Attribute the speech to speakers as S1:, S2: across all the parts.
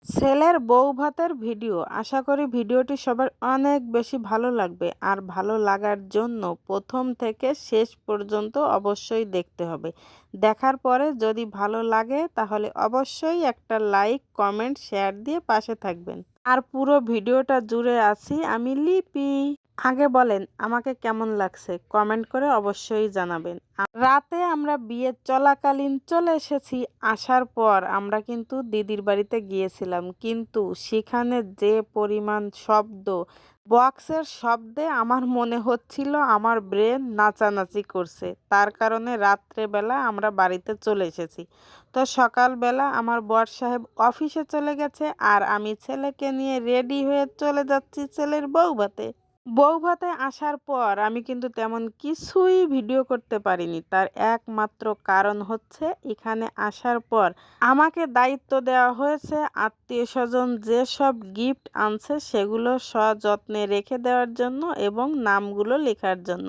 S1: ছেলের বউ ভাতের ভিডিও। আশা করি ভিডিওটি সবার অনেক বেশি ভালো লাগবে। আর ভালো লাগার জন্য প্রথম থেকে শেষ পর্যন্ত অবশ্যই দেখতে হবে। দেখার পরে যদি ভালো লাগে তাহলে অবশ্যই একটা লাইক, কমেন্ট, শেয়ার দিয়ে পাশে থাকবেন। আর পুরো ভিডিওটা জুড়ে আছি আমি লিপি। আগে বলেন আমাকে কেমন লাগছে, কমেন্ট করে অবশ্যই জানাবেন। রাতে আমরা বিয়ে চলাকালীন চলে এসেছি। আসার পর আমরা কিন্তু দিদির বাড়িতে গিয়েছিলাম, কিন্তু সেখানে যে পরিমাণ শব্দ, বক্সের শব্দে আমার মনে হচ্ছিল আমার ব্রেন নাচানাচি করছে। তার কারণে রাত্রেবেলা আমরা বাড়িতে চলে এসেছি। তো সকালবেলা আমার বর সাহেব অফিসে চলে গেছে, আর আমি ছেলেকে নিয়ে রেডি হয়ে চলে যাচ্ছি ছেলের বউভাতে। বউভাতে আসার পর আমি কিন্তু তেমন কিছুই ভিডিও করতে পারিনি। তার একমাত্র কারণ হচ্ছে এখানে আসার পর আমাকে দায়িত্ব দেওয়া হয়েছে আত্মীয়স্বজন যেসব গিফট আনছে সেগুলো সযত্নে রেখে দেওয়ার জন্য এবং নামগুলো লেখার জন্য।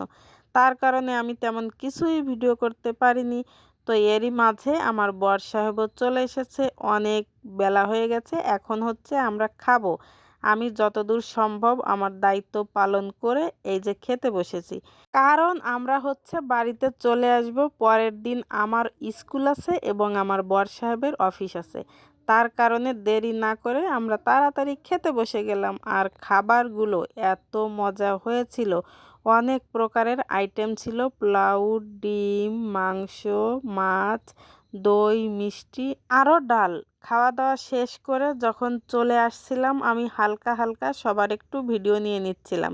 S1: তার কারণে আমি তেমন কিছুই ভিডিও করতে পারিনি। তো এরই মাঝে আমার বর সাহেবও চলে এসেছে। অনেক বেলা হয়ে গেছে, এখন হচ্ছে আমরা খাবো। আমি যতদূর সম্ভব আমার দায়িত্ব পালন করে এই যে খেতে বসেছি। কারণ আমরা হচ্ছে বাড়িতে চলে আসব পরের দিন, আমার স্কুল আছে এবং আমার বর সাহেবের অফিস আছে। তার কারণে দেরি না করে আমরা তাড়াতাড়ি খেতে বসে গেলাম। আর খাবারগুলো এত মজা হয়েছিল, অনেক প্রকারের আইটেম ছিল, পোলাও, ডিম, মাংস, মাছ, দই, মিষ্টি, আরও ডাল। খাওয়া দাওয়া শেষ করে যখন চলে আসছিলাম আমি হালকা হালকা সবার একটু ভিডিও নিয়ে নিচ্ছিলাম।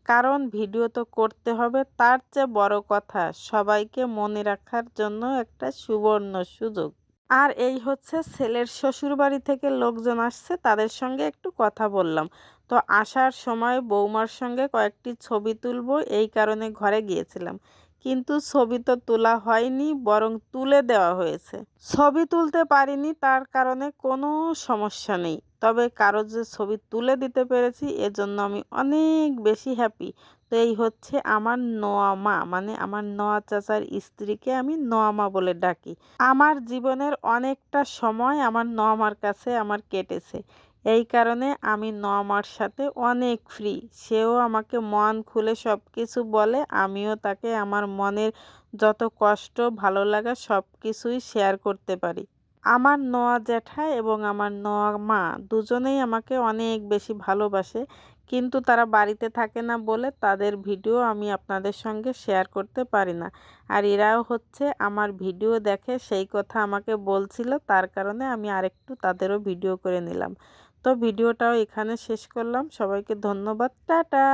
S1: কারণ ভিডিও তো করতে হবে, তার চেয়ে বড় কথা সবাইকে মনে রাখার জন্য একটা সুবর্ণ সুযোগ। আর এই হচ্ছে ছেলের শ্বশুরবাড়ি থেকে লোকজন আসছে, তাদের সঙ্গে একটু কথা বললাম। তো আসার সময় বৌমার সঙ্গে কয়েকটি ছবি তুলবো এই কারণে ঘরে গিয়েছিলাম, কিন্তু ছবি তো তোলা হয়নি, বরং তুলে দেওয়া হয়েছে। ছবি তুলতে পারিনি, তার কারণে কোনো সমস্যা নেই। তবে কারো যে ছবি তুলে দিতে পেরেছি এজন্য আমি অনেক বেশি হ্যাপি। তো এই হচ্ছে আমার নোয়া মা, মানে আমার নোয়া চাচার স্ত্রীকে আমি নোয়া মা বলে ডাকি। আমার জীবনের অনেকটা সময় আমার নোয়া মার কাছে আমার কেটেছে। এই কারণে আমি নোয়া মার সাথে অনেক ফ্রি। সেও আমাকে মন খুলে সব কিছু বলে, আমিও তাকে আমার মনের যত কষ্ট, ভালো লাগা সব কিছুই শেয়ার করতে পারি। আমার নোয়া জ্যাঠা এবং আমার নোয়া মা দুজনেই আমাকে অনেক বেশি ভালোবাসে, কিন্তু তারা বাড়িতে থাকে না বলে তাদের ভিডিও আমি আপনাদের সঙ্গে শেয়ার করতে পারি না। আর এরাও হচ্ছে আমার ভিডিও দেখে, সেই কথা আমাকে বলছিল, তার কারণে আমি আরেকটু তাদেরও ভিডিও করে নিলাম। তো ভিডিওটাও এখানে শেষ করলাম। সবাইকে ধন্যবাদ, টাটা।